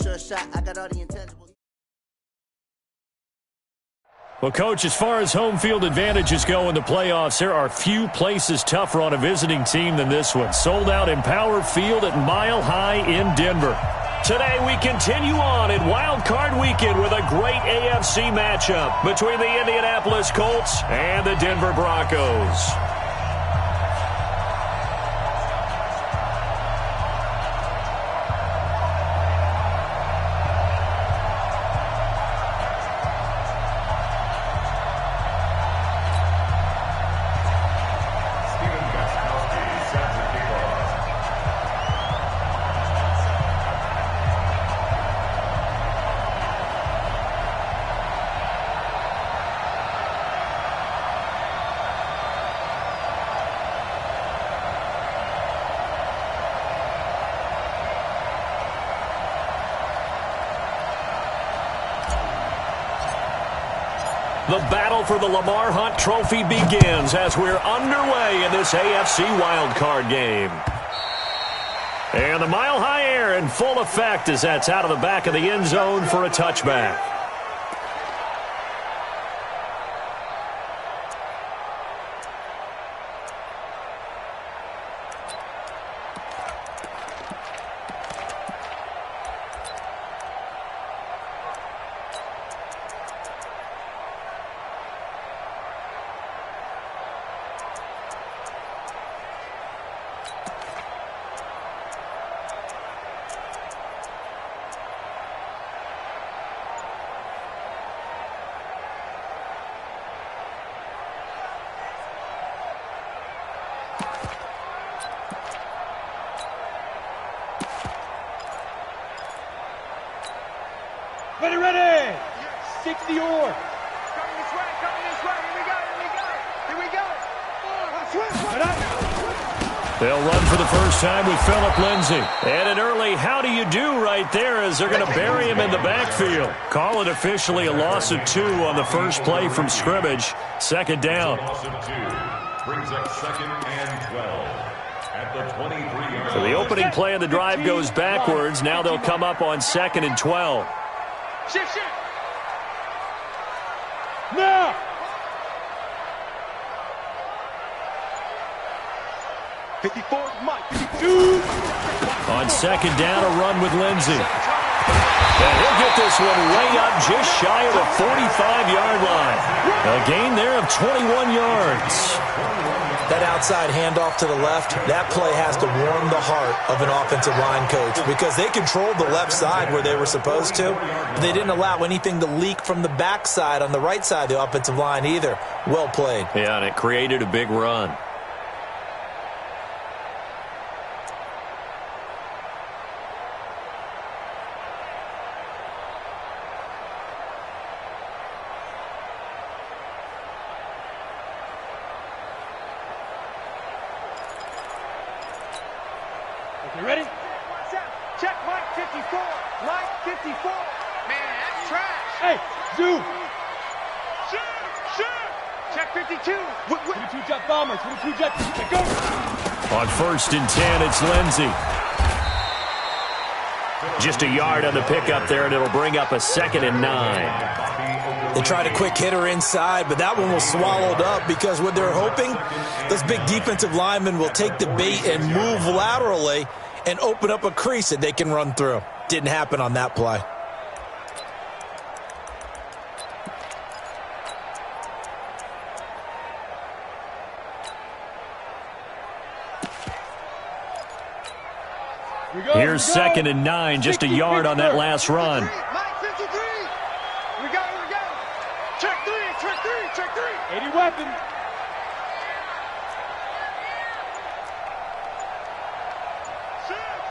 Sure shot, I got all the intangibles. Well, Coach, as far as home field advantages go in the playoffs, there are few places tougher on a visiting team than this one. Sold out Empower Field at Mile High in Denver. Today we continue on in Wild Card Weekend with a great AFC matchup between the Indianapolis Colts and the Denver Broncos. The battle for the Lamar Hunt Trophy begins as we're underway in this AFC wildcard game. And the Mile High air in full effect as that's out of the back of the end zone for a touchback. Ready! 60 or. Coming this way, here we go. They'll run for the first time with Phillip Lindsay. And an early how do you do right there as they're going to bury him in the backfield. Call it officially a loss of 2 on the first play from scrimmage. Second down. Loss of 2 brings up 2nd and 12 at the 23-yard. So the opening play of the drive goes backwards. Now they'll come up on 2nd and 12. Shift. Now! Mike. 52. On 2nd down, a run with Lindsay. And he'll get this one way up just shy of the 45-yard line. A gain there of 21 yards. That outside handoff to the left, that play has to warm the heart of an offensive line coach because they controlled the left side where they were supposed to, but they didn't allow anything to leak from the backside on the right side of the offensive line either. Well played. Yeah, and it created a big run. You ready? Check Mike 54. Mike 54. Man, that's trash. Hey, zoom. Shoot. Check 52. 22 jet bombers. 22 jet. Go. On 1st and 10, it's Lindsay. Just a yard on the pickup there, and it'll bring up a 2nd and 9. They tried a quick hitter inside, but that one was swallowed up because what they're hoping, those big defensive linemen will take the bait and move laterally and open up a crease that they can run through. Didn't happen on that play. Here's 2nd and 9, just a yard on that last run. Mike 53. Here we go. Check 3. 80 weapon.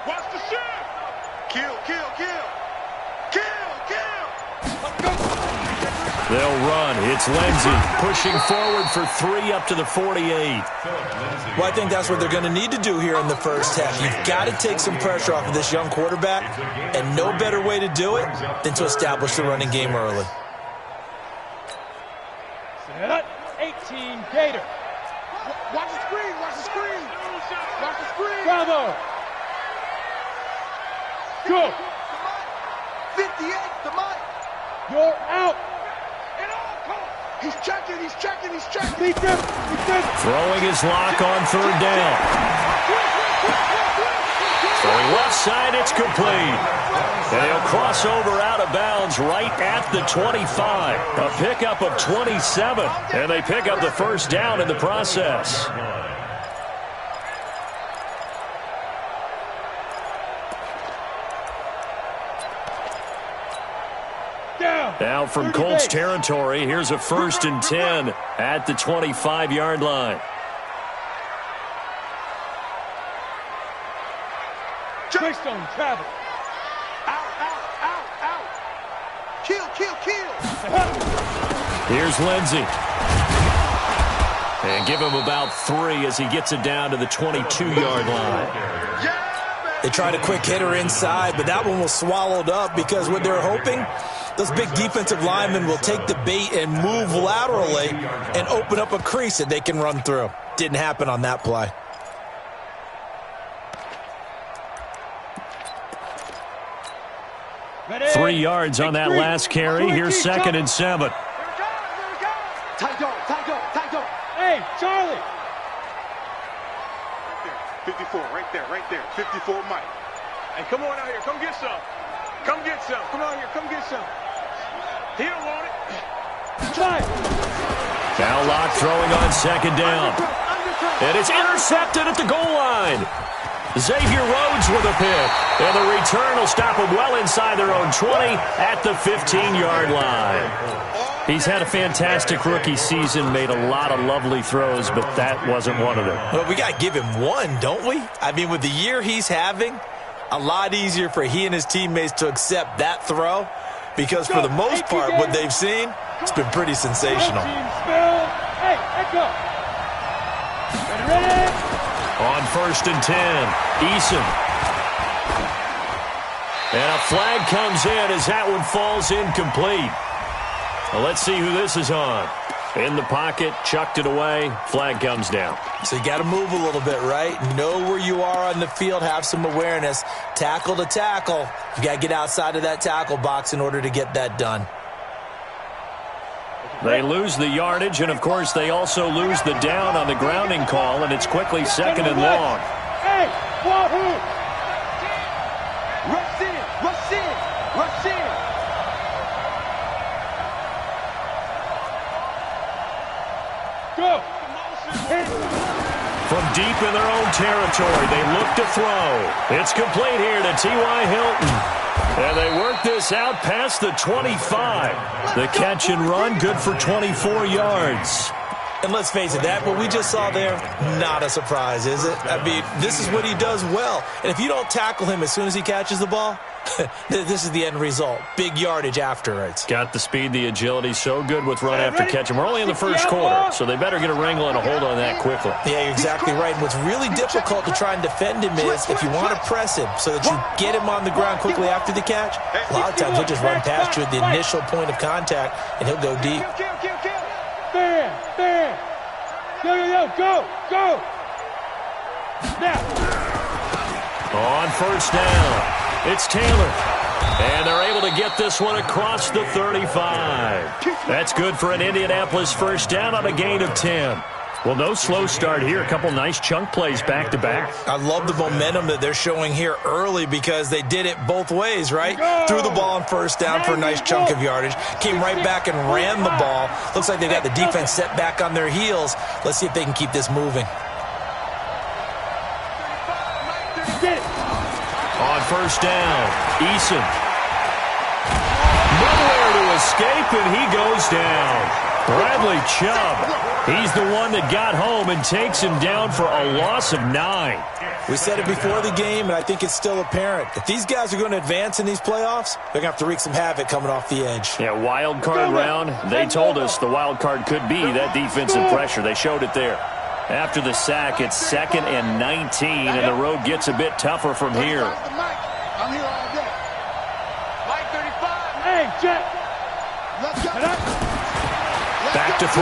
Watch the shift. Kill. They'll run. It's Lindsay pushing forward for 3 up to the 48. Well, I think that's what they're going to need to do here in the first half. You've got to take some pressure off of this young quarterback, and no better way to do it than to establish the running game early. Set. 18 Gator. Watch the screen. Bravo. Go. the mic. You're out. He's checking. Beat them. Throwing his lock on third down. Throwing left side, it's complete. And he'll cross over out of bounds right at the 25. A pickup of 27. And they pick up the first down in the process. Now from Colts territory, here's a 1st and 10 at the 25-yard line. Greystone travel. Out. Kill. Here's Lindsey. And give him about 3 as he gets it down to the 22-yard line. They tried a quick hitter inside, but that one was swallowed up because what they're hoping, those big defensive linemen will take the bait and move laterally and open up a crease that they can run through. Didn't happen on that play. Ready? 3 yards on that last carry. Here's 2nd and 7. Tight dog. Hey, Charlie. 54, right there. 54, Mike. Hey, come on out here. Come get some. Come on here. Come get some. He don't want it. Now Locke throwing on 2nd down. And it's intercepted at the goal line. Xavier Rhodes with a pick. And the return will stop them well inside their own 20 at the 15-yard line. He's had a fantastic rookie season, made a lot of lovely throws, but that wasn't one of them. Well, we got to give him one, don't we? I mean, with the year he's having, a lot easier for he and his teammates to accept that throw because for the most part, what they've seen, it's been pretty sensational. Hey, echo. Ready? On 1st and 10, Eason. And a flag comes in as that one falls incomplete. Well, let's see who this is on. In the pocket, chucked it away, flag comes down. So you got to move a little bit, right? Know where you are on the field, have some awareness. Tackle to tackle. You got to get outside of that tackle box in order to get that done. They lose the yardage, and of course they also lose the down on the grounding call, and it's quickly 2nd and long. Hey, wahoo! Rush in. Go. From deep in their own territory, they look to throw. It's complete here to T.Y. Hilton. And they work this out past the 25. The catch and run, good for 24 yards. And let's face it, that what we just saw there, not a surprise, is it? I mean, this is what he does well. And if you don't tackle him as soon as he catches the ball, this is the end result. Big yardage afterwards. Got the speed, the agility, so good with run after catch. And we're only in the first quarter, so they better get a wrangle and a hold on that quickly. Yeah, you're exactly right. And what's really difficult to try and defend him is if you want to press him so that you get him on the ground quickly after the catch, a lot of times he'll just run past you at the initial point of contact, and he'll go deep. Bam. Go. Now. On 1st down, it's Taylor. And they're able to get this one across the 35. That's good for an Indianapolis first down on a gain of 10. Well, no slow start here. A couple nice chunk plays back-to-back. I love the momentum that they're showing here early because they did it both ways, right? Threw the ball on 1st down for a nice chunk of yardage. Came right back and ran the ball. Looks like they got the defense set back on their heels. Let's see if they can keep this moving. On 1st down, Eason. Nowhere to escape, and he goes down. Bradley Chubb, he's the one that got home and takes him down for a loss of 9. We said it before the game, and I think it's still apparent. If these guys are going to advance in these playoffs, they're going to have to wreak some havoc coming off the edge. Yeah, wild card round. They told us the wild card could be that defensive pressure. They showed it there. After the sack, it's 2nd and 19, and the road gets a bit tougher from here. I'm here all day. Mike 35. Hey, Jack. Let's go. Back to throw.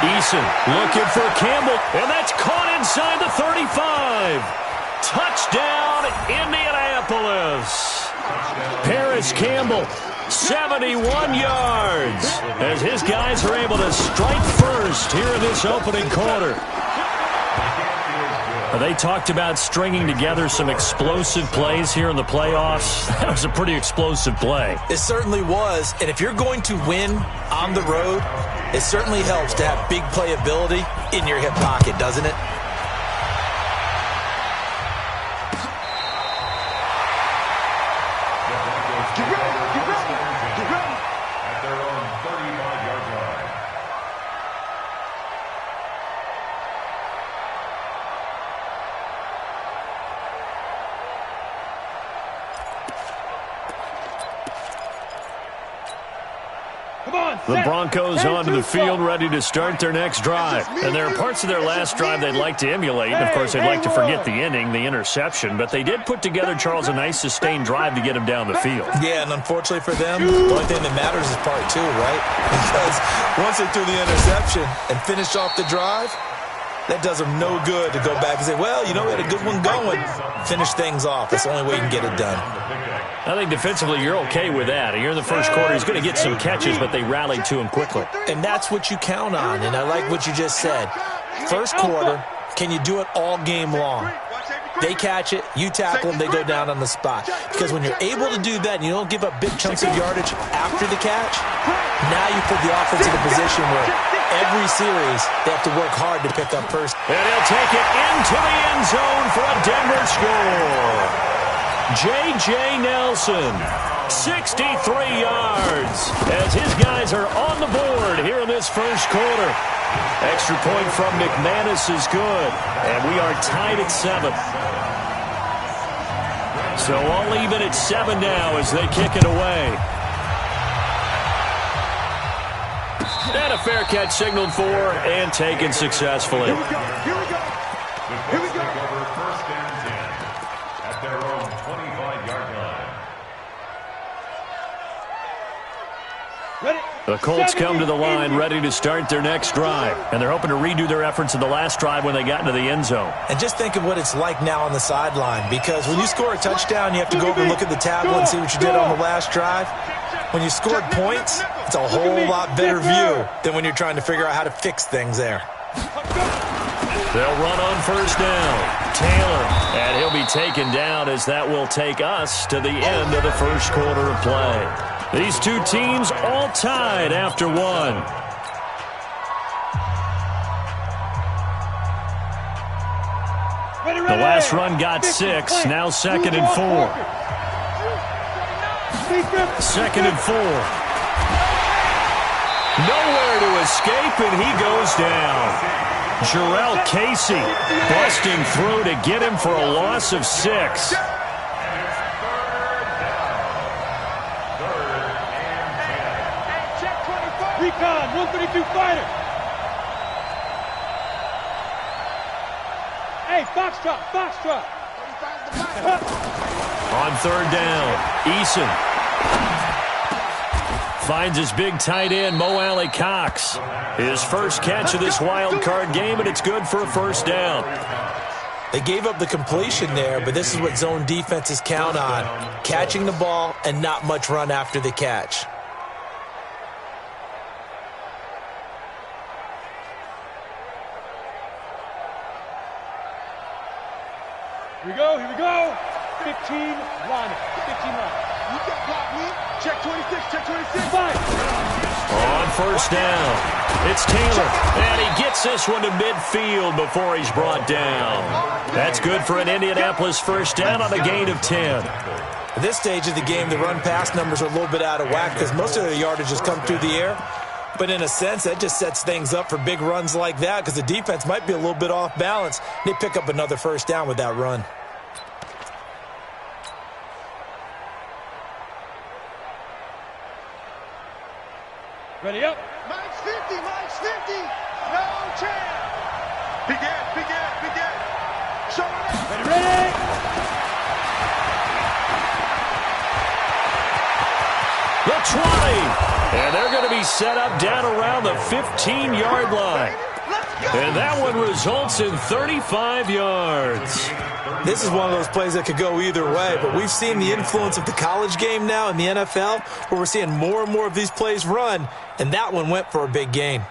Eason looking for Campbell, and that's caught inside the 35. Touchdown, Indianapolis. Paris Campbell 71 yards as his guys are able to strike first here in this opening quarter. They talked about stringing together some explosive plays here in the playoffs. That was a pretty explosive play. It certainly was. And if you're going to win on the road, it certainly helps to have big playability in your hip pocket, doesn't it? At their own 35-yard line. The Broncos onto the field ready to start their next drive. And there are parts of their last drive they'd like to emulate. Of course, they'd like to forget the ending, the interception. But they did put together, Charles, a nice sustained drive to get him down the field. Yeah, and unfortunately for them, the only thing that matters is part two, right? Because once they threw the interception and finished off the drive, that does them no good to go back and say, well, you know, we had a good one going. Finish things off. That's the only way you can get it done. I think defensively you're okay with that. Here in the first quarter, he's going to get some catches, but they rallied to him quickly. And that's what you count on, and I like what you just said. First quarter, can you do it all game long? They catch it, you tackle them, they go down on the spot. Because when you're able to do that and you don't give up big chunks of yardage after the catch, now you put the offense in a position where every series they have to work hard to pick up first. And he'll take it into the end zone for a Denver score. J.J. Nelson, 63 yards, as his guys are on the board here in this first quarter. Extra point from McManus is good, and we are tied at 7. So all even at 7 now as they kick it away. And a fair catch signaled for and taken successfully. Here we go. Here we go. First and 10 at their own 25-yard line. The Colts come to the line ready to start their next drive. And they're hoping to redo their efforts in the last drive when they got into the end zone. And just think of what it's like now on the sideline. Because when you score a touchdown, you have to go over and look at the tablet and see what you did on the last drive. When you scored points, it's a whole lot better view than when you're trying to figure out how to fix things there. They'll run on first down. Taylor, and he'll be taken down as that will take us to the end of the first quarter of play. These two teams all tied after one. The last run got 6, now 2nd and 4. 2nd and 4. Nowhere to escape, and he goes down. Jarrell Casey busting through to get him for a loss of 6. Recon, 132 fighter. Hey, Foxtrot. On 3rd down, Eason finds his big tight end, Mo Alley Cox. His first catch of this wild card game, and it's good for a first down. They gave up the completion there, but this is what zone defenses count on. Catching the ball and not much run after the catch. Here we go. 15 line. You can block me. Check 26. Fine. On first down, it's Taylor, and he gets this one to midfield before he's brought down. That's good for an Indianapolis first down on a gain of 10. At this stage of the game, the run-pass numbers are a little bit out of whack because most of their yardage has come through the air. But in a sense, that just sets things up for big runs like that because the defense might be a little bit off balance. They pick up another first down with that run. Ready up. Mike's 50. No chance. Begin. Show it. Ready. The 20. And they're going to be set up down around the 15-yard line. Let's And that one results in 35 yards. This is one of those plays that could go either way, but we've seen the influence of the college game now in the NFL, where we're seeing more and more of these plays run, and that one went for a big gain.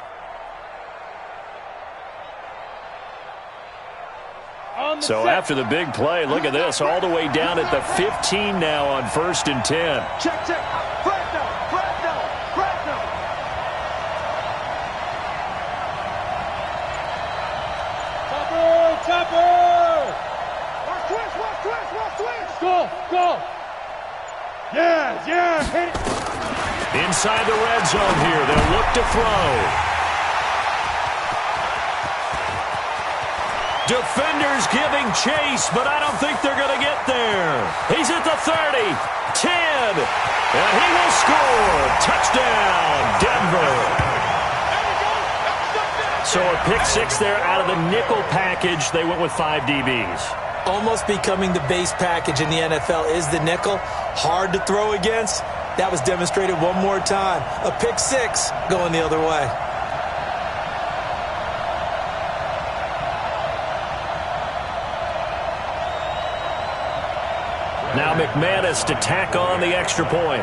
So after the big play, look at this, all the way down at the 15 now on 1st and 10. Check, check. Flag down, flag down, flag down. Chopper! Watch twist, watch twist, watch twist. Go, go. Yeah, hit it. Inside the red zone here, they'll look to throw. Defenders giving chase, but I don't think they're going to get there. He's at the 30, 10, and he will score. Touchdown, Denver. So a pick six there out of the nickel package. They went with 5 DBs. Almost becoming the base package in the NFL is the nickel. Hard to throw against. That was demonstrated one more time. A pick six going the other way. Now McManus to tack on the extra point.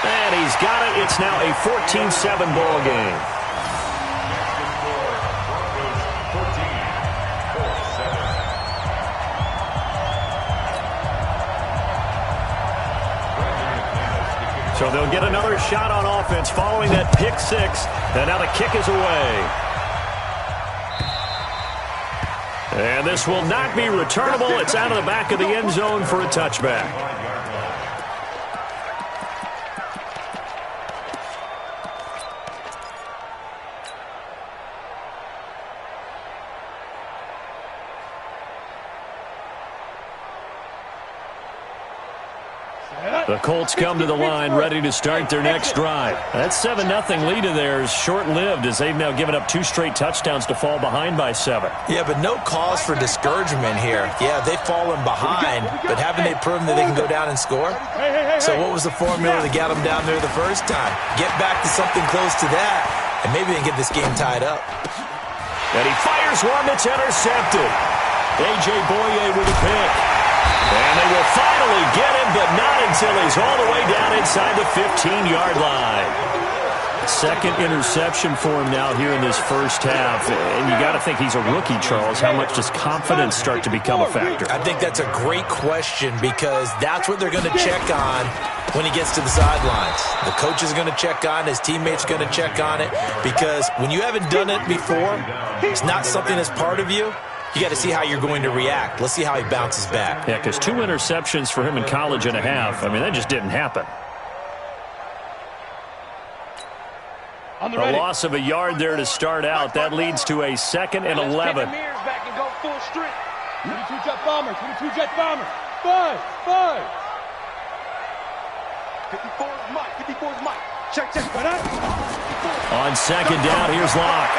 And he's got it. It's now a 14-7 ball game. So they'll get another shot on offense following that pick six. And now the kick is away. And this will not be returnable. It's out of the back of the end zone for a touchback. The Colts come to the line ready to start their next drive. That 7-0 lead of theirs short-lived as they've now given up 2 straight touchdowns to fall behind by 7. Yeah, but no cause for discouragement here. Yeah, they've fallen behind, but haven't they proven that they can go down and score? So what was the formula to get them down there the first time? Get back to something close to that, and maybe they can get this game tied up. And he fires one that's intercepted. A.J. Boye with a pick. And they will finally get him, but not until he's all the way down inside the 15-yard line. Second interception for him now here in this first half. And you got to think he's a rookie, Charles. How much does confidence start to become a factor? I think that's a great question because that's what they're going to check on when he gets to the sidelines. The coach is going to check on, his teammates are going to check on it, because when you haven't done it before, it's not something that's part of you. You got to see how you're going to react. Let's see how he bounces back. Yeah, because 2 interceptions for him in college and a half. I mean, that just didn't happen. A loss of a yard there to start out. That leads to a 2nd and 11. 22 jet bomber, 22 jet bomber. 5. 54 is Mike, 54 is Mike. Check. On 2nd down, here's Locke.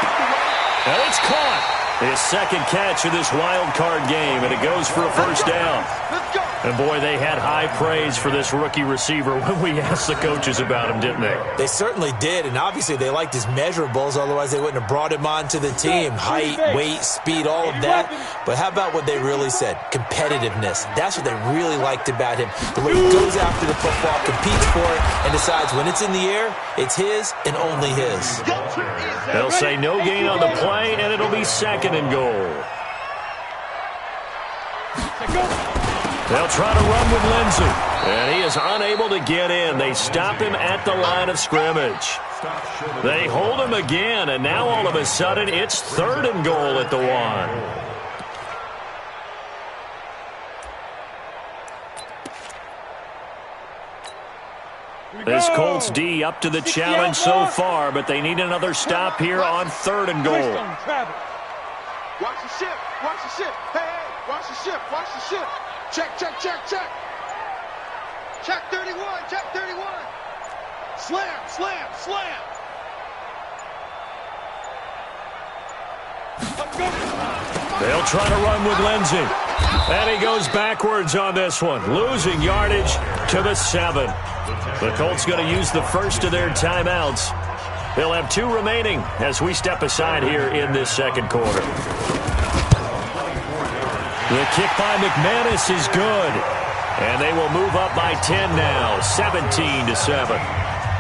And it's caught. His 2nd catch of this wild card game, and it goes for a first down. Let's go. And boy, they had high praise for this rookie receiver when we asked the coaches about him, didn't they? They certainly did, and obviously they liked his measurables, otherwise they wouldn't have brought him onto the team. Height, weight, speed, all of that. But how about what they really said? Competitiveness. That's what they really liked about him. The way he goes after the football, competes for it, and decides when it's in the air, it's his and only his. They'll say no gain on the play, and it'll be 2nd and goal. They'll try to run with Lindsey, and he is unable to get in. They stop him at the line of scrimmage. They hold him again, and now all of a sudden it's 3rd and goal at the 1. This Colts D up to the challenge so far, but they need another stop here on 3rd and goal. Watch the ship. Hey, watch the ship. Check. Check 31. Slam. They'll try to run with Lindsey. And he goes backwards on this one, losing yardage to the 7. The Colts going to use the first of their timeouts. They'll have 2 remaining as we step aside here in this second quarter. The kick by McManus is good. And they will move up by 10 now, 17-7.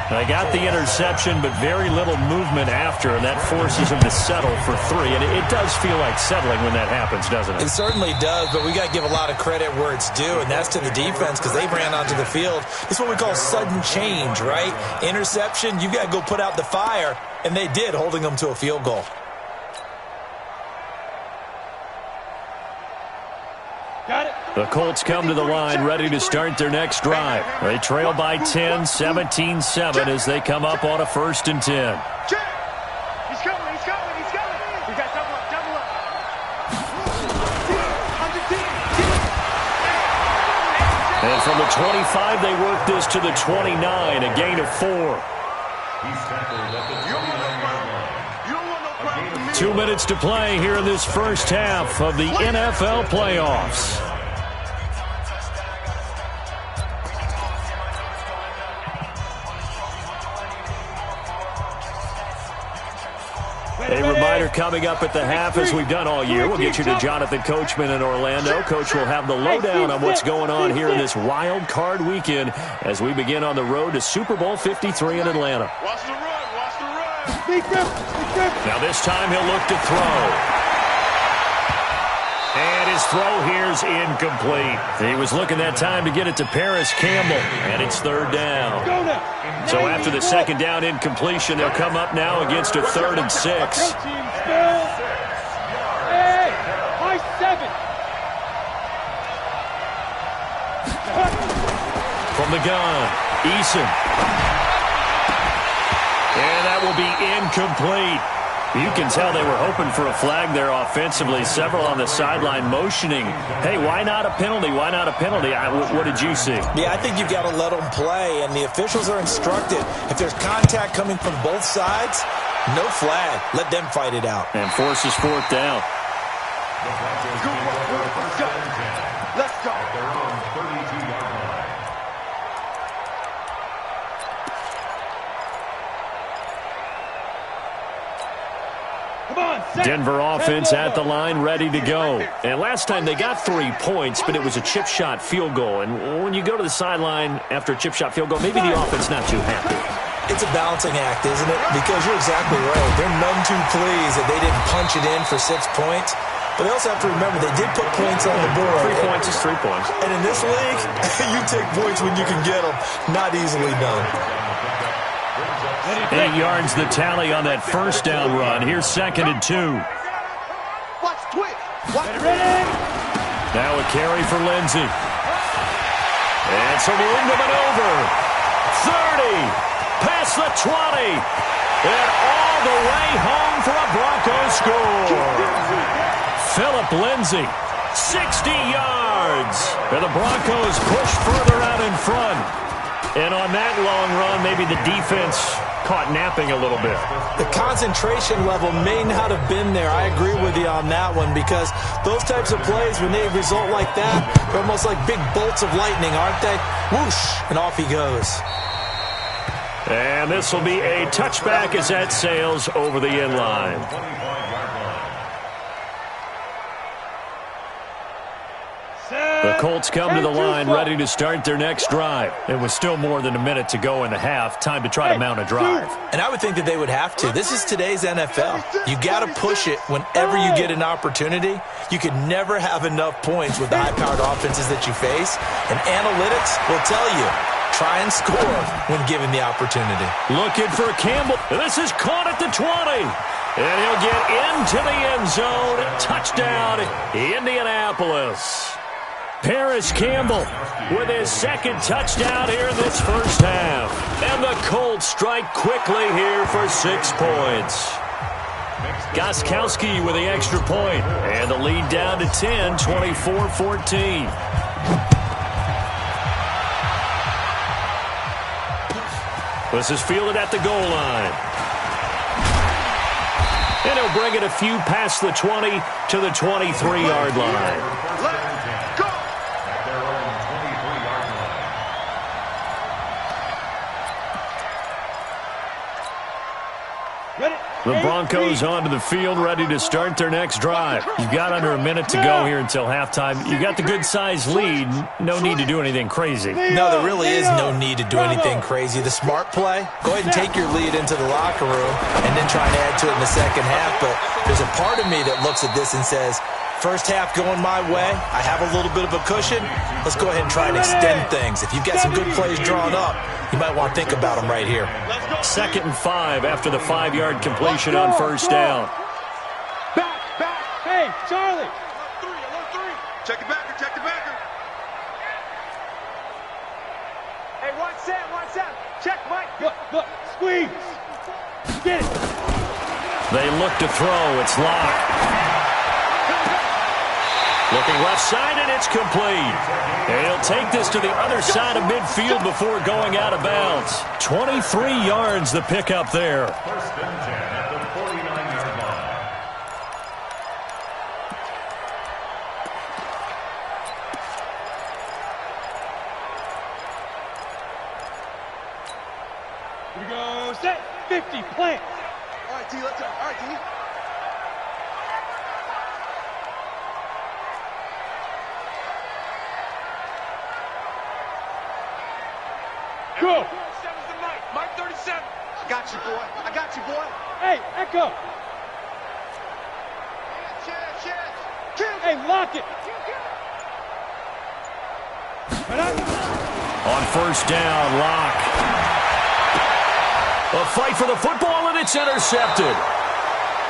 They got the interception, but very little movement after, and that forces them to settle for 3. And it does feel like settling when that happens, doesn't it? It certainly does, but we got to give a lot of credit where it's due, and that's to the defense because they ran onto the field. It's what we call sudden change, right? Interception, you got to go put out the fire, and they did, holding them to a field goal. Got it. The Colts come to the line ready to start their next drive. They trail by 10, 17-7 as they come up on a 1st and 10. He's coming. He's coming. We got double up. And from the 25, they work this to the 29, a gain of 4. He's tackled at the 29-yard line. 2 minutes to play here in this first half of the NFL playoffs. A reminder coming up at the half, as we've done all year. We'll get you to Jonathan Coachman in Orlando. Coach will have the lowdown on what's going on here in this wild card weekend as we begin on the road to Super Bowl 53 in Atlanta. Watch the run. Big grip. Now this time he'll look to throw. And his throw here's incomplete. He was looking that time to get it to Paris Campbell, and it's 3rd down. Go now. So after the 2nd down incompletion, they'll come up now against a 3rd and 6. Hey, high 7. From the gun, Eason. And that will be incomplete. You can tell they were hoping for a flag there offensively. Several on the sideline motioning, hey, why not a penalty? Why not a penalty? What did you see? Yeah, I think you've got to let them play, and the officials are instructed. If there's contact coming from both sides, no flag. Let them fight it out. And forces 4th down. Let's go. At their own 32-yard line. Denver offense at the line, ready to go. And last time they got 3 points, but it was a chip shot field goal. And when you go to the sideline after a chip shot field goal, maybe the offense not too happy. It's a balancing act, isn't it? Because you're exactly right. They're none too pleased that they didn't punch it in for 6 points. But they also have to remember they did put points on the board. 3 points is 3 points. And in this league, you take points when you can get them. Not easily done. 8 yards the tally on that 1st down run. Here's 2nd and 2. Watch twitch. Ready. Now a carry for Lindsey. And some room to maneuver. 30. Past the 20. And all the way home for a Broncos score. Philip Lindsey, 60 yards. And the Broncos push further out in front. And on that long run, maybe the defense caught napping a little bit. The concentration level may not have been there. I agree with you on that one because those types of plays, when they result like that, they're almost like big bolts of lightning, aren't they? Whoosh, and off he goes. And this will be a touchback as that sails over the end line. The Colts come to the line ready to start their next drive. It was still more than a minute to go in the half. Time to try to mount a drive. And I would think that they would have to. This is today's NFL. You got to push it whenever you get an opportunity. You could never have enough points with the high-powered offenses that you face. And analytics will tell you, try and score when given the opportunity. Looking for Campbell. This is caught at the 20. And he'll get into the end zone. Touchdown, Indianapolis. Paris Campbell with his 2nd touchdown here in this first half. And the Colts strike quickly here for 6 points. Gostkowski with the extra point. And the lead down to 10, 24-14. This is fielded at the goal line. And he'll bring it a few past the 20 to the 23-yard line. the Broncos onto the field, ready to start their next drive. You've got under a minute to go here until halftime. You've got the good-sized lead. No need to do anything crazy. No, there really is no need to do anything crazy. The smart play, go ahead and take your lead into the locker room and then try and add to it in the second half. But there's a part of me that looks at this and says, first half going my way, I have a little bit of a cushion. Let's go ahead and try and extend things. If you've got some good plays drawn up, you might want to think about them right here. 2nd and 5 after the 5-yard completion on first down. Back. Hey, Charlie. Check the backer, check the backer. Hey, watch Sam. Check Mike. Look, squeeze. Get it. They look to throw. It's locked. Looking left side, and it's complete. And he'll take this to the other side of midfield before going out of bounds. 23 yards the pickup there. 1st and 10 at the 49-yard line. Here we go. Set. 50. Plant. All right, T, let's go. All right, T. Go. 37's the Mike 37. I got you, boy. Hey, Echo. Hey, lock it. On first down, Lock. A fight for the football, and it's intercepted.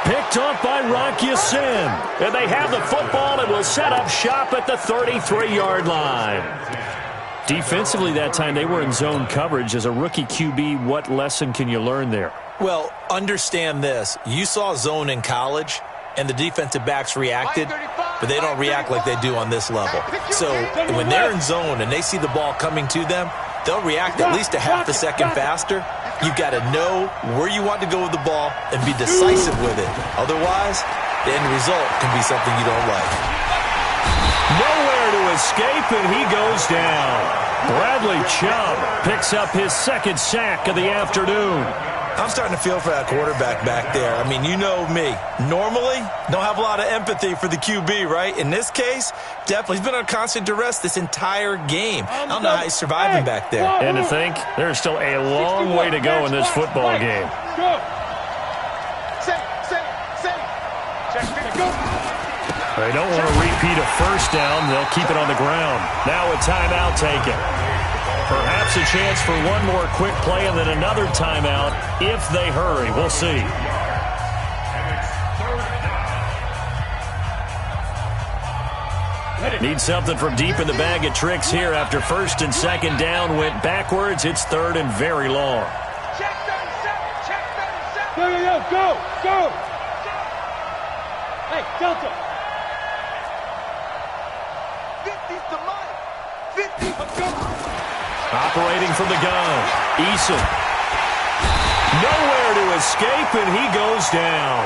Picked off by Rocky Sin. And they have the football and will set up shop at the 33-yard line. Defensively that time, they were in zone coverage. As a rookie QB, what lesson can you learn there? Well, understand this. You saw zone in college, and the defensive backs reacted, but they don't react like they do on this level. So when they're in zone and they see the ball coming to them, they'll react at least a half a second faster. You've got to know where you want to go with the ball and be decisive with it. Otherwise, the end result can be something you don't like. Nowhere to escape, and he goes down. Bradley Chubb picks up his 2nd sack of the afternoon. I'm starting to feel for that quarterback back there. I mean, you know me. Normally, don't have a lot of empathy for the QB, right? In this case, definitely. He's been on constant duress this entire game. I don't know how he's surviving back there. And to think, there's still a long way to go in this football game. Go. They don't want to repeat a first down. They'll keep it on the ground. Now a timeout taken. Perhaps a chance for one more quick play and then another timeout if they hurry. We'll see. Need something from deep in the bag of tricks here after 1st and 2nd down went backwards. It's 3rd and very long. Check 37. Go. Hey, Delta. 50's the Mike. 50. Operating from the gun. Eason. Nowhere to escape, and he goes down.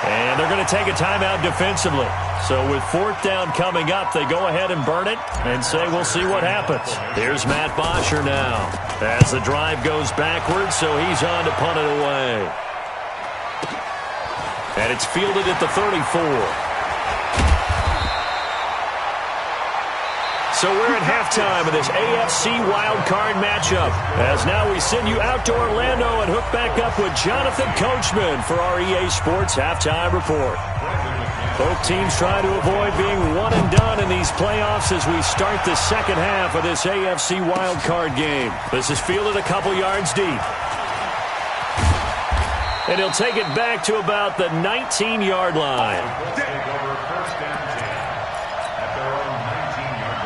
And they're going to take a timeout defensively. So with 4th down coming up, they go ahead and burn it and say we'll see what happens. Here's Matt Bosher now. As the drive goes backwards, so he's on to punt it away. And it's fielded at the 34. So we're at halftime of this AFC wildcard matchup. As now we send you out to Orlando and hook back up with Jonathan Coachman for our EA Sports Halftime Report. Both teams try to avoid being one and done in these playoffs as we start the second half of this AFC wildcard game. This is fielded a couple yards deep. And he'll take it back to about the 19-yard line. Take over 1st and 10 at their own 19-yard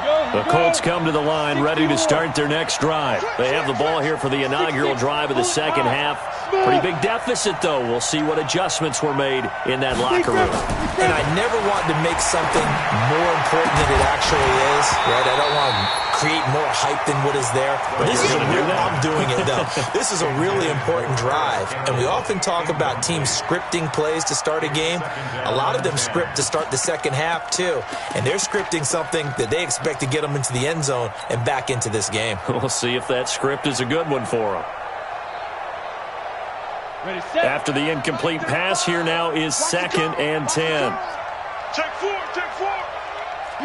line. The Colts come to the line ready to start their next drive. They have the ball here for the inaugural drive of the second half. Pretty big deficit, though. We'll see what adjustments were made in that locker room. And I never want to make something more important than it actually is, right? I don't want to create more hype than what is there. But this is I'm doing it, though. This is a really important drive. And we often talk about teams scripting plays to start a game. A lot of them script to start the second half, too. And they're scripting something that they expect to get them into the end zone and back into this game. We'll see if that script is a good one for them. After the incomplete pass, here now is 2nd and 10. Check 4, check 4.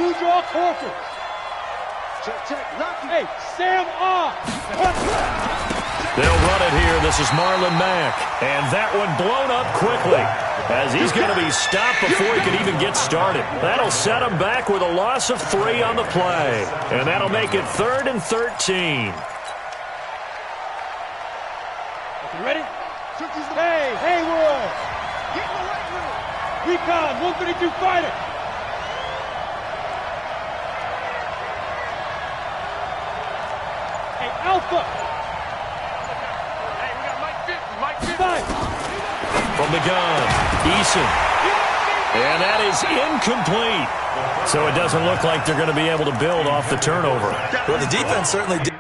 You draw closer. Check. Rocky. Hey, Sam off. They'll run it here. This is Marlon Mack. And that one blown up quickly as he's going to be stopped before he can even get started. That'll set him back with a loss of 3 on the play. And that'll make it 3rd and 13. You ready? Hey, Haywood. Get in the right room. Recon, 132 fighter. Hey, Alpha. Hey, we got Mike 50. Five. From the gun, Eason. And that is incomplete. So it doesn't look like they're going to be able to build off the turnover. Well, the defense certainly did.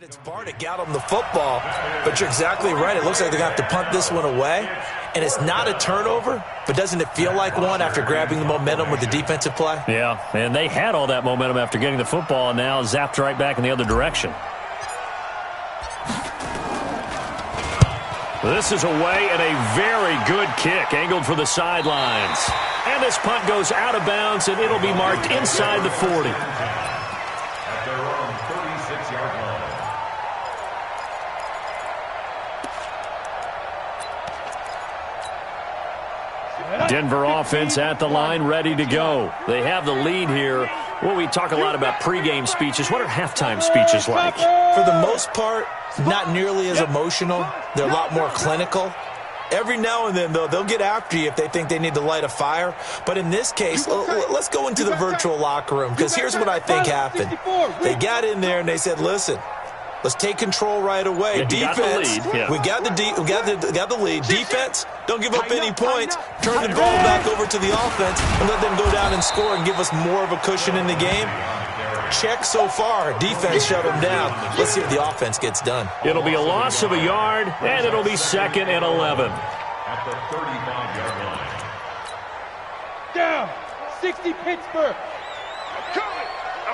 It's Barnett got him the football, but you're exactly right. It looks like they're going to have to punt this one away, and it's not a turnover, but doesn't it feel like one after grabbing the momentum with the defensive play? Yeah, and they had all that momentum after getting the football and now zapped right back in the other direction. This is away and a very good kick, angled for the sidelines. And this punt goes out of bounds, and it'll be marked inside the 40. At their own 36-yard line. Denver offense at the line, ready to go. They have the lead here. Well, we talk a lot about pregame speeches. What are halftime speeches like? For the most part, not nearly as emotional. They're a lot more clinical. Every now and then, though, they'll get after you if they think they need to light a fire. But in this case, let's go into the virtual locker room, because here's what I think happened. They got in there and they said, listen, let's take control right away. Defense, we got the lead. Defense, don't give up any points. Turn the ball back over to the offense and let them go down and score and give us more of a cushion in the game. Check so far. Defense shut them down. Let's see if the offense gets done. It'll be a loss of a yard, and it'll be 2nd and 11. At the 35-yard line. Down. 60 Pittsburgh.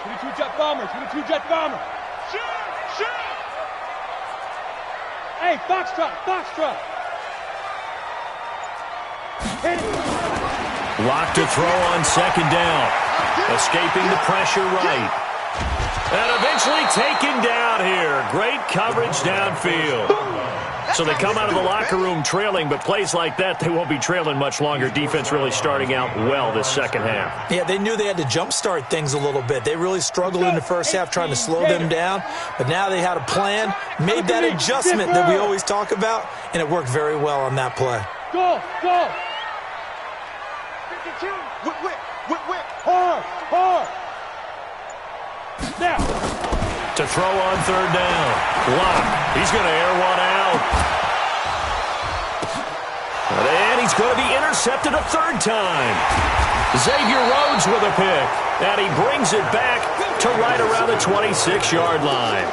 22 jet bombers. 22 jet bombers. Shoot! Hey, Foxtrot. Hit it. Locked to throw on 2nd down. Escaping the pressure right. And eventually taken down here. Great coverage downfield. So they come out of the locker room trailing, but plays like that, they won't be trailing much longer. Defense really starting out well this second half. Yeah, they knew they had to jumpstart things a little bit. They really struggled in the first half trying to slow them down, but now they had a plan, made that adjustment that we always talk about, and it worked very well on that play. Go. 52. Whip. Hard. Now. To throw on 3rd down. Block. He's going to air one out. And he's going to be intercepted a 3rd time. Xavier Rhodes with a pick. And he brings it back to right around the 26-yard line.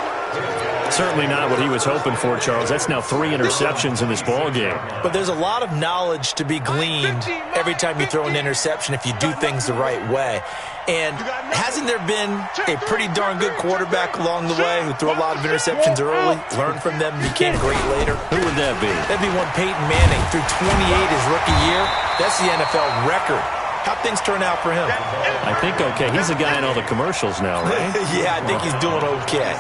Certainly not what he was hoping for, Charles. That's now 3 interceptions in this ball game. But there's a lot of knowledge to be gleaned every time you throw an interception if you do things the right way. And hasn't there been a pretty darn good quarterback along the way who threw a lot of interceptions early, learned from them, became great later? Who would that be? That'd be one Peyton Manning. Threw 28 his rookie year. That's the NFL record. How'd things turn out for him? I think okay. He's a guy in all the commercials now, right? Yeah, I think he's doing okay.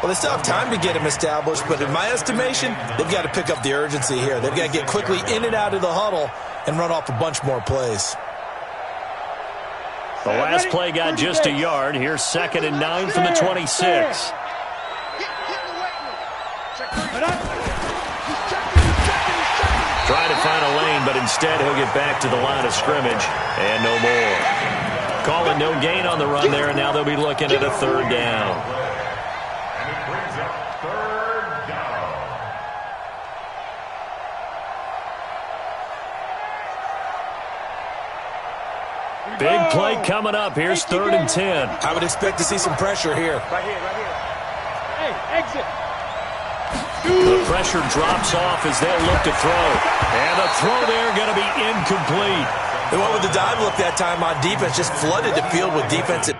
Well, they still have time to get him established, but in my estimation, they've got to pick up the urgency here. They've got to get quickly in and out of the huddle and run off a bunch more plays. The last play got just a yard. Here's 2nd and 9 from the 26. Trying to find a lane, but instead he'll get back to the line of scrimmage and no more. Calling no gain on the run there, and now they'll be looking at a 3rd down. And it brings up 3rd down. Big play coming up. Here's 3rd and 10. I would expect to see some pressure here. Right here. Hey, exit. The pressure drops off as they'll look to throw. And the throw there going to be incomplete. They went with the dive look that time on defense, just flooded the field with defensive.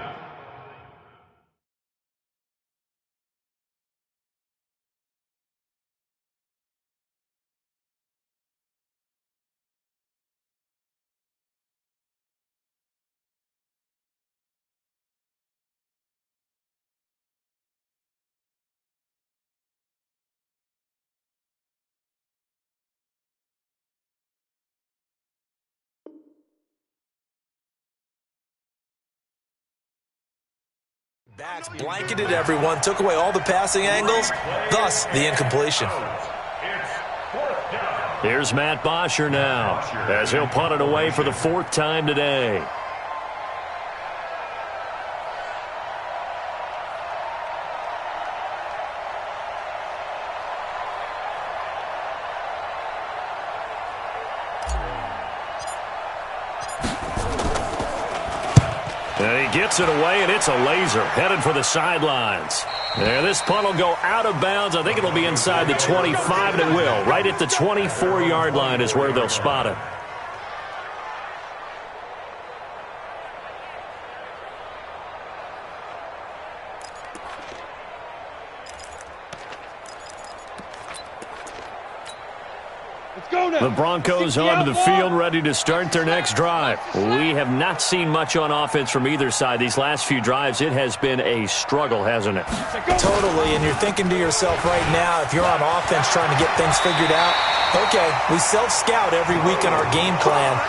Backs blanketed everyone, took away all the passing angles, thus the incompletion. Here's Matt Bosher now, as he'll punt it away for the 4th time today. And he gets it away, and it's a laser headed for the sidelines. And this punt will go out of bounds. I think it'll be inside the 25, and it will. Right at the 24-yard line is where they'll spot it. The Broncos onto the field, ready to start their next drive. We have not seen much on offense from either side. These last few drives, it has been a struggle, hasn't it? Totally, and you're thinking to yourself right now, if you're on offense trying to get things figured out, okay, we self-scout every week in our game plan.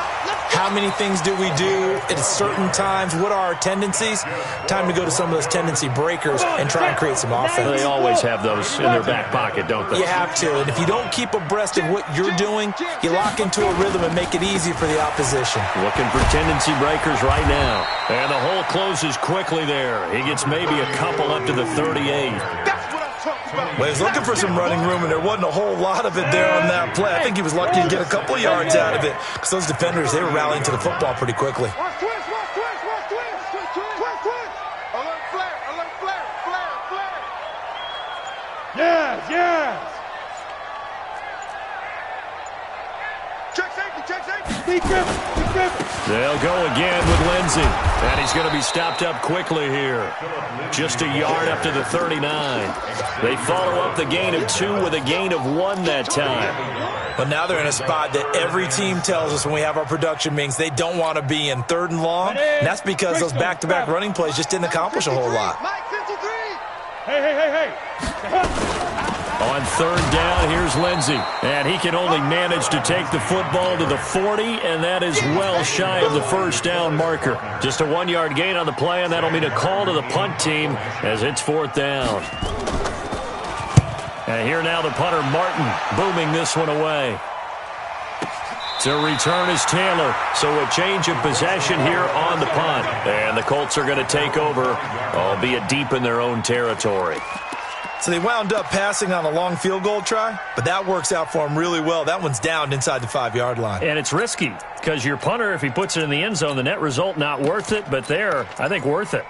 How many things do we do at certain times? What are our tendencies? Time to go to some of those tendency breakers and try and create some offense. They always have those in their back pocket, don't they? You have to, and if you don't keep abreast of what you're doing, you lock into a rhythm and make it easy for the opposition. Looking for tendency breakers right now. And the hole closes quickly there. He gets maybe a couple up to the 38. Well, he was looking for some running room, and there wasn't a whole lot of it there on that play. I think he was lucky to get a couple of yards out of it because those defenders, they were rallying to the football pretty quickly. Watch twist. Alert flare. Yes. Check safety. Deep grip. They'll go again with Lindsey. And he's going to be stopped up quickly here. Just a yard up to the 39. They follow up the gain of 2 with a gain of 1 that time. But now they're in a spot that every team tells us when we have our production meetings they don't want to be in, 3rd and long. And that's because those back-to-back running plays just didn't accomplish a whole lot. Hey. On 3rd down, here's Lindsey. And he can only manage to take the football to the 40, and that is well shy of the 1st down marker. Just a 1-yard gain on the play, and that'll mean a call to the punt team as it's 4th down. And here now the punter, Martin, booming this one away. To return is Taylor, so a change of possession here on the punt. And the Colts are going to take over, albeit deep in their own territory. So they wound up passing on a long field goal try, but that works out for them really well. That one's down inside the 5-yard line. And it's risky because your punter, if he puts it in the end zone, the net result not worth it, but there, I think worth it.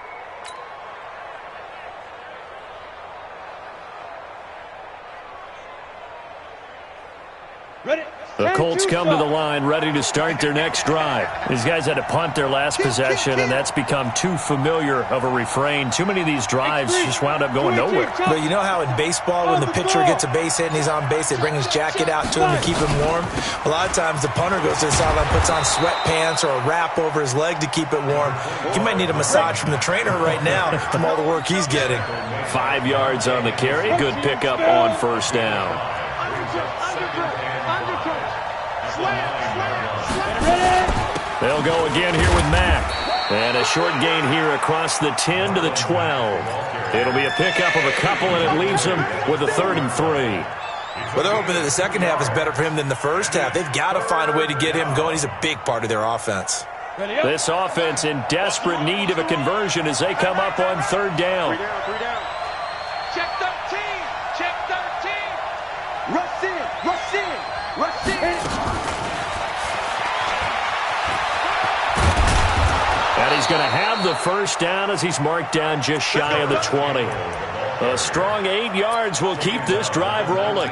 The Colts come to the line ready to start their next drive. These guys had to punt their last possession, and that's become too familiar of a refrain. Too many of these drives just wound up going nowhere. But you know how in baseball, when the pitcher gets a base hit and he's on base, they bring his jacket out to him to keep him warm? A lot of times the punter goes to the sideline, puts on sweatpants or a wrap over his leg to keep it warm. He might need a massage from the trainer right now from all the work he's getting. 5 yards on the carry. Good pickup on first down. They'll go again here with Mack. And a short gain here across the 10 to the 12. It'll be a pickup of a couple, and it leaves him with a 3rd and 3. Well, they're hoping that the second half is better for him than the first half. They've got to find a way to get him going. He's a big part of their offense. This offense in desperate need of a conversion as they come up on 3rd down. 3 down, 3 down. Check 13. Check 13. Rush in. Rush in. Rush in. And he's going to have the first down as he's marked down just shy of the 20. A strong 8 yards will keep this drive rolling.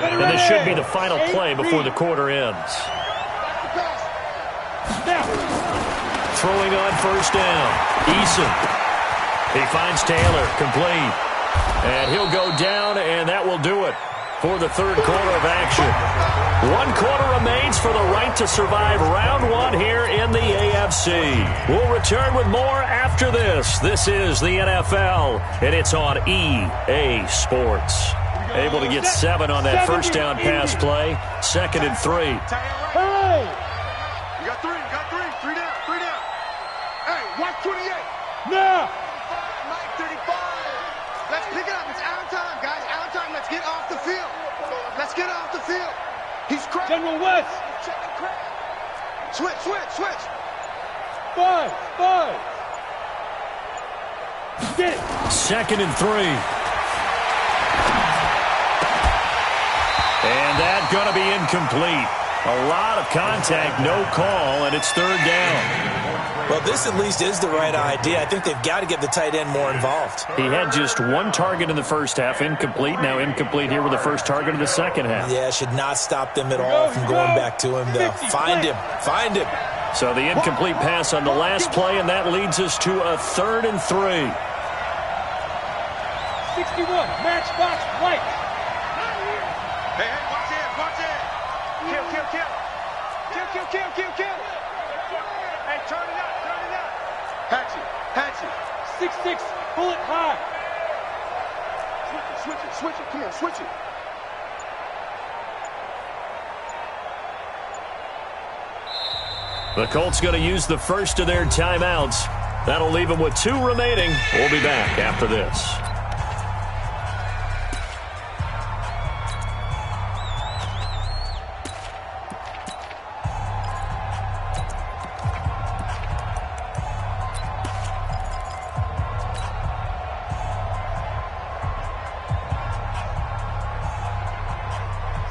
And this should be the final play before the quarter ends. Throwing on first down. Eason. He finds Taylor. Complete. And he'll go down, and that will do it for the 3rd quarter of action. 1 quarter remains for the right to survive round 1 here in the AFC. We'll return with more after this. This is the NFL, and it's on EA Sports. Able to get 7 on that first down pass play. 2nd and 3. Hey! You got 3. You got 3. 3 down. 3 down. Hey, 128. Now! Mike 35. Let's pick it up. It's out of time, guys. Out of time. Let's get off the field. Let's get off the field. He's cracked. General West. Switch, switch, switch. 5. Get it. 2nd and 3. And that's going to be incomplete. A lot of contact, no call, and it's 3rd down. Well, this at least is the right idea. I think they've got to get the tight end more involved. He had just 1 target in the first half, incomplete. Now incomplete here with the first target of the second half. Yeah, should not stop them at all from going back to him, though. Find him. Find him. So the incomplete pass on the last play, and that leads us to a 3rd and 3. 61. Matchbox right. Hey, watch it, watch it. Kill, kill, kill. Kill, kill, kill, kill, kill. Hey, turn it up, turn it up. Hatchet, hatchet. 6'6", bullet high. Switch it, switch it. Come on, switch it. The Colts going to use the first of their timeouts. That'll leave them with 2 remaining. We'll be back after this.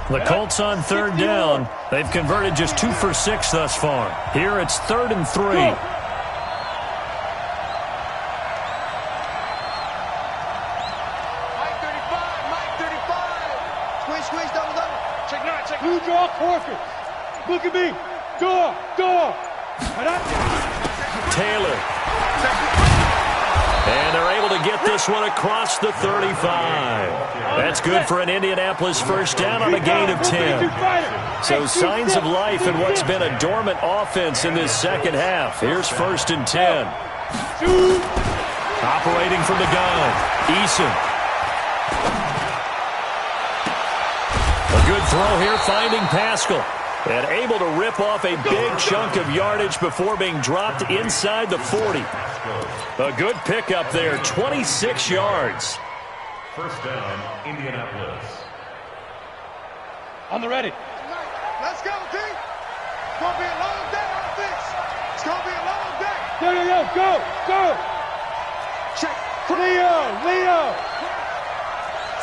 The Colts on 3rd down. They've converted just 2 for 6 thus far. Here it's 3rd and 3. Mike 35, Mike 35. Squeeze, squeeze, double, double. Check 9, check 9. Blue draw Corker. Look at me. Door, door. Taylor. And they're able to get this one across the 35. That's good for an Indianapolis first down on a gain of 10. So signs of life in what's been a dormant offense in this second half. Here's 1st and 10. Operating from the gun, Eason. A good throw here, finding Pascal. And able to rip off a big chunk of yardage before being dropped inside the 40. A good pickup there, 26 yards. First down, Indianapolis. On the ready. Let's go, D. It's going to be a long day on this. It's going to be a long day. Yo, go, go. Check. Leo.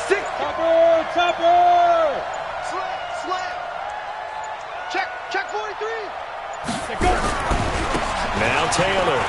6. Topper. Slam. Check 43. Now Taylor.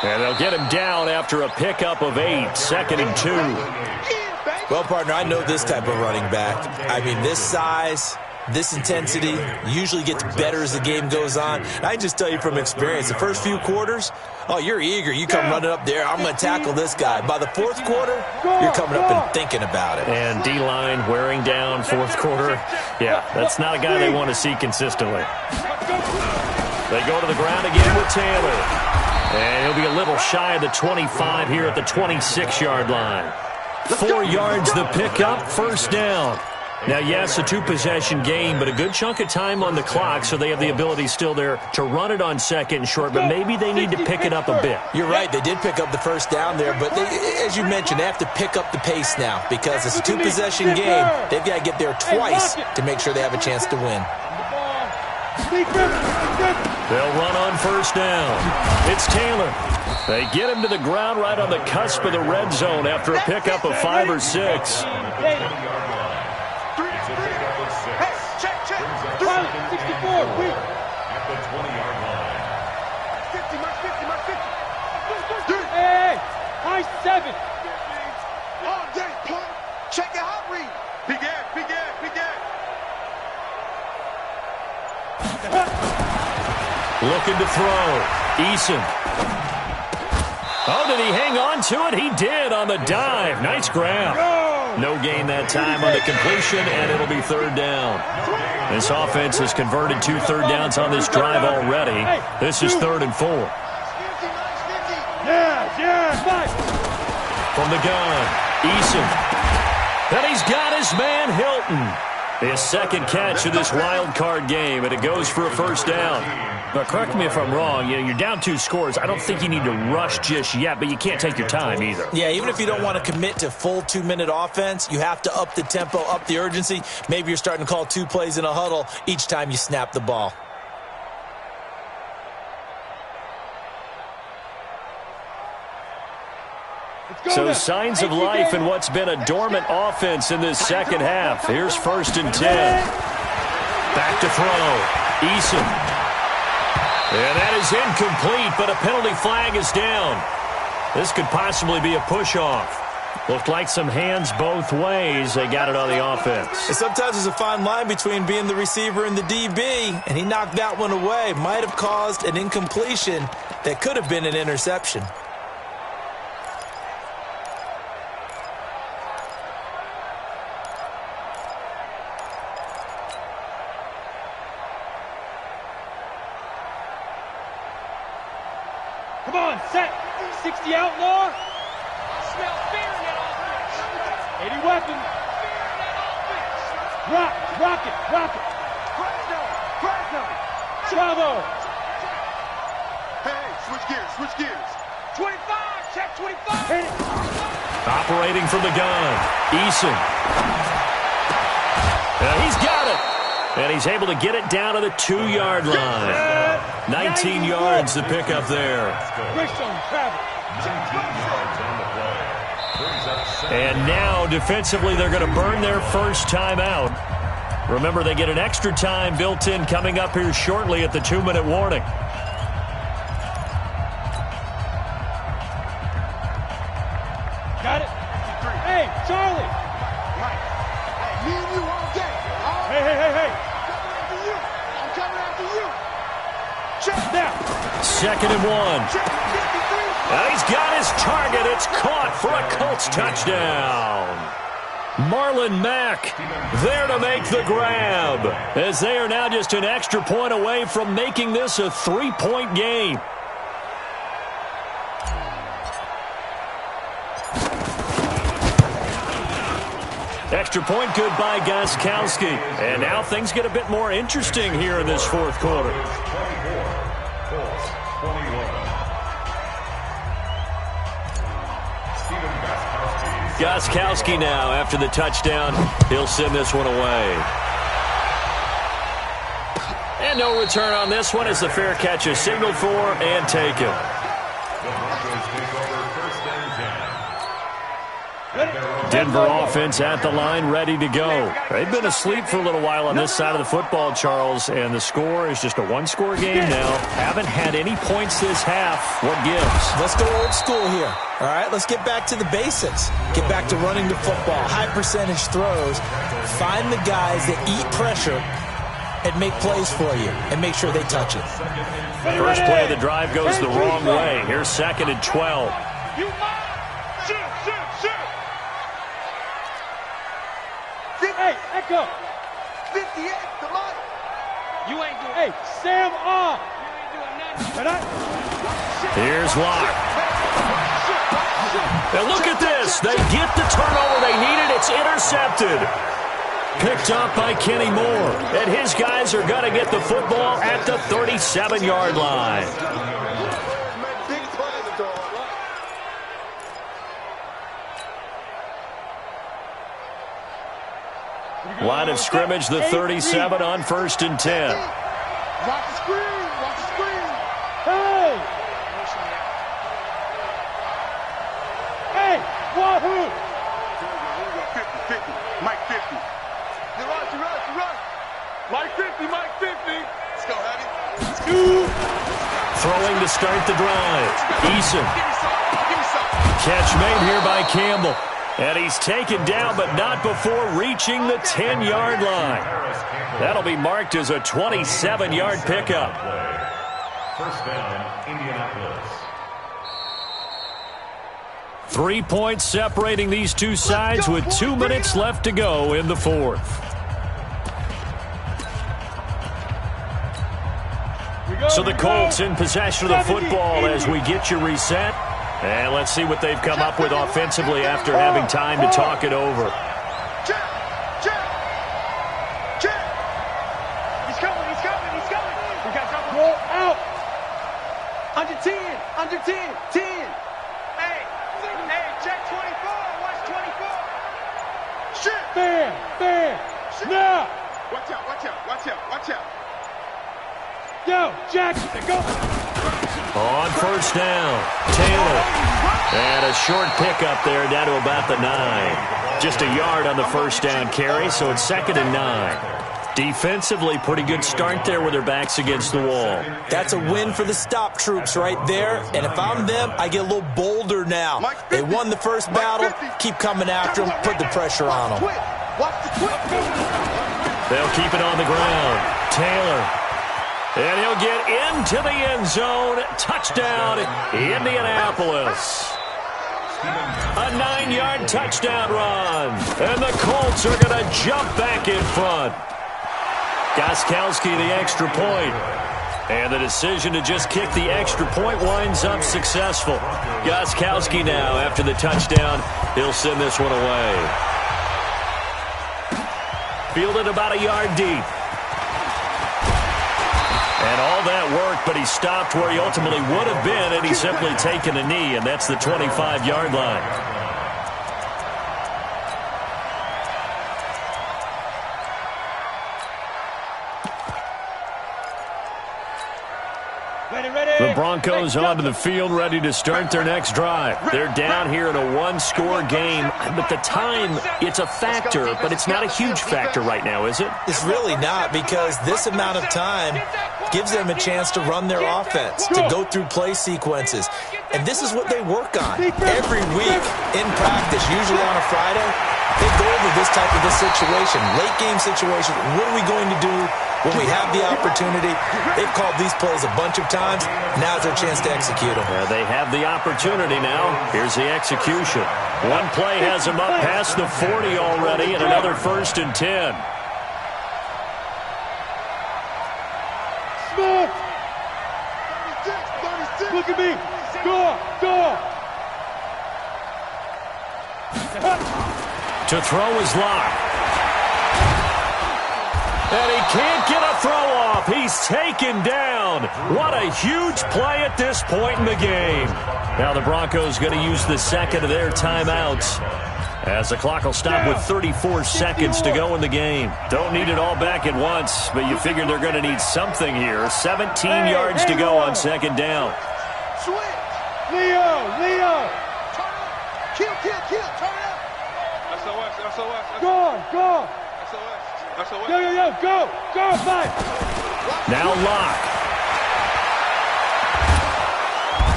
And they'll get him down after a pickup of 8. 2nd and 2. Yeah, baby. Well, partner, I know this type of running back. I mean, this size, this intensity usually gets better as the game goes on. And I just tell you from experience, the first few quarters, oh, you're eager. You come running up there, I'm going to tackle this guy. By the fourth quarter, you're coming up and thinking about it. And D-line wearing down fourth quarter. Yeah, that's not a guy they want to see consistently. They go to the ground again with Taylor. And he'll be a little shy of the 25 here at the 26-yard line. 4 yards the pickup, first down. Now, yes, a two-possession game, but a good chunk of time on the clock, so they have the ability still there to run it on second and short, but maybe they need to pick it up a bit. You're right. They did pick up the first down there, but as you mentioned, they have to pick up the pace now because it's a two-possession game. They've got to get there twice to make sure they have a chance to win. They'll run on first down. It's Taylor. They get him to the ground right on the cusp of the red zone after a pickup of 5 or 6. Hey, high 7. Oh, day, punt. Check your hot read. Big Ed. Looking to throw. Eason. Oh, did he hang on to it? He did on the dive. Nice grab. No gain that time on the completion, and it'll be third down. This offense has converted 2 third downs on this drive already. This is 3rd and 4. From the gun, Eason. And he's got his man, Hilton. His second catch of this wild card game, and it goes for a first down. Now, correct me if I'm wrong. You're down 2 scores. I don't think you need to rush just yet, but you can't take your time either. Yeah, even if you don't want to commit to full 2-minute offense, you have to up the tempo, up the urgency. Maybe you're starting to call 2 plays in a huddle each time you snap the ball. So signs of life in what's been a dormant offense in this second half. Here's 1st and 10. Back to throw. Eason. And that is incomplete, but a penalty flag is down. This could possibly be a push-off. Looked like some hands both ways. They got it on the offense. And sometimes there's a fine line between being the receiver and the DB, and he knocked that one away. Might have caused an incompletion that could have been an interception. Come on, set. 60 outlaw. I smell fear in that offense. 80 weapons. Rock it. Bravo. Hey, switch gears. 25, check 25. Hit it. Operating from the gun, Eason. He's got it. And he's able to get it down to the 2-yard line. 19 yards to pick up there. And now, defensively, they're going to burn their first time out. Remember, they get an extra time built in coming up here shortly at the 2-minute warning. Got it. Hey, Charlie. Me and you all day. Hey. I'm coming after you. Check now. 2nd and 1. And he's got his target. It's caught for a Colts touchdown. Marlon Mack there to make the grab, as they are now just an extra point away from making this a 3-point game. Extra point good by Gostkowski. And now things get a bit more interesting here in this 4th quarter. Gostkowski now after the touchdown. He'll send this one away. And no return on this one as the fair catch is signaled for and taken. The Broncos take over 1st and 10. Denver offense at the line, ready to go. They've been asleep for a little while on this side of the football, Charles, and the score is just a one-score game now. Haven't had any points this half. What gives? Let's go old school here. All right, let's get back to the basics. Get back to running the football, high percentage throws. Find the guys that eat pressure and make plays for you and make sure they touch it. First play of the drive goes the wrong way. Here's 2nd and 12. You might. Shoot, shoot, shoot. Hey, Echo. 58, come on. You ain't doing Hey, Sam off. Here's Locke. And look at this. They get the turnover they needed. It's intercepted. Picked up by Kenny Moore. And his guys are going to get the football at the 37-yard line. Line of scrimmage, the 37 on 1st and 10. Watch the screen. Watch the screen. Hey! Hey! Wahoo! 50, 50. Mike 50. You run. Mike 50, Mike 50. Let's go, Hattie. Throwing to start the drive. Eason. Give me some. Catch made here by Campbell. And he's taken down, but not before reaching the 10-yard line. That'll be marked as a 27-yard pickup. First down, Indianapolis. 3 points separating these two sides with 2 minutes left to go in the fourth. So the Colts in possession of the football as we get you reset. And let's see what they've come up with offensively after having time to talk it over. Check. He's coming. We got double. Roll out. Under 10. 10. Hey, check 24. Watch 24. Shit. Fair. Now. Watch out. Yo, Jackson, go. On first down, Taylor. And a short pickup there down to about the 9. Just a yard on the first down carry, so it's 2nd and 9. Defensively, pretty good start there with their backs against the wall. That's a win for the stop troops right there. And if I'm them, I get a little bolder now. They won the first battle. Keep coming after them. Put the pressure on them. Watch the quick. They'll keep it on the ground. Taylor. And he'll get into the end zone. Touchdown, Indianapolis. A 9-yard touchdown run. And the Colts are going to jump back in front. Gostkowski the extra point. And the decision to just kick the extra point winds up successful. Gostkowski now, after the touchdown, he'll send this one away. Fielded about a yard deep. And all that work, but he stopped where he ultimately would have been, and he's simply taken a knee, and that's the 25-yard line. The Broncos onto the field, ready to start their next drive. They're down here in a one-score game, but the time, it's a factor, but it's not a huge factor right now, is it? It's really not, because this amount of time gives them a chance to run their offense, to go through play sequences. And this is what they work on every week in practice, usually on a Friday. They go over this type of a situation, late-game situation. What are we going to do when we have the opportunity? They've called these plays a bunch of times. Now's their chance to execute them. They have the opportunity now. Here's the execution. One play has them up past the 40 already, and another 1st and 10. Smith! Look at me! Go! To throw is Locke. And he can't get a throw off. He's taken down. What a huge play at this point in the game. Now the Broncos going to use the second of their timeouts, as the clock will stop with 34 seconds to go in the game. Don't need it all back at once, but you figure they're going to need something here. 17 yards to go on 2nd down. Switch. Leo! Kill. Turn it up. SOS. Go, go. SOS. SOS. Yo, go. Go, five. Now Locke.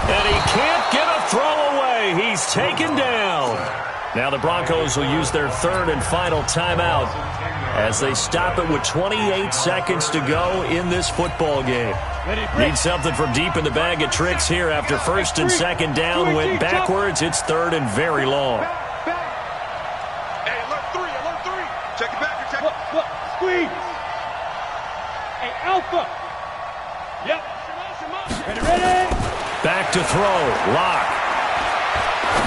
And he can't get a throw away. He's taken down. Now the Broncos will use their third and final timeout as they stop it with 28 seconds to go in this football game. Need something from deep in the bag of tricks here after first and second down went backwards. It's third and very long. Hey, alert three. Check it back. Check it. Look, squeeze. Hey, Alpha. Yep. Ready. Back to throw. Locke.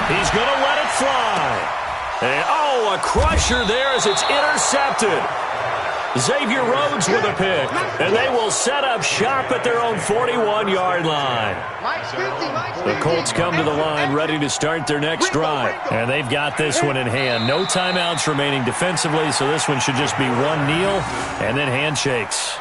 He's going to let it fly. And, a crusher there as it's intercepted. Xavier Rhodes with a pick. And they will set up shop at their own 41-yard line. The Colts come to the line ready to start their next drive. And they've got this one in hand. No timeouts remaining defensively, so this one should just be one kneel and then handshakes.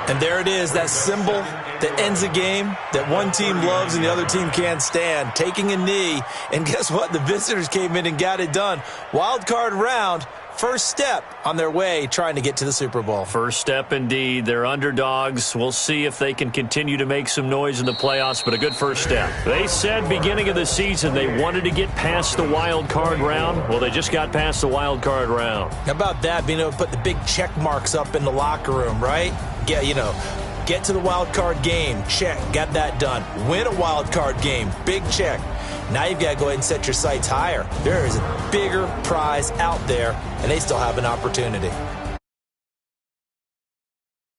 And there it is, that symbol that ends a game that one team loves and the other team can't stand. Taking a knee, and guess what? The visitors came in and got it done. Wild card round, first step on their way trying to get to the Super Bowl. First step indeed. They're underdogs. We'll see if they can continue to make some noise in the playoffs, but a good first step. They said beginning of the season they wanted to get past the wild card round. Well, they just got past the wild card round. How about that, being able to put the big check marks up in the locker room, right? Yeah, get to the wild card game, check, got that done. Win a wild card game, big check. Now you've got to go ahead and set your sights higher. There is a bigger prize out there, and they still have an opportunity.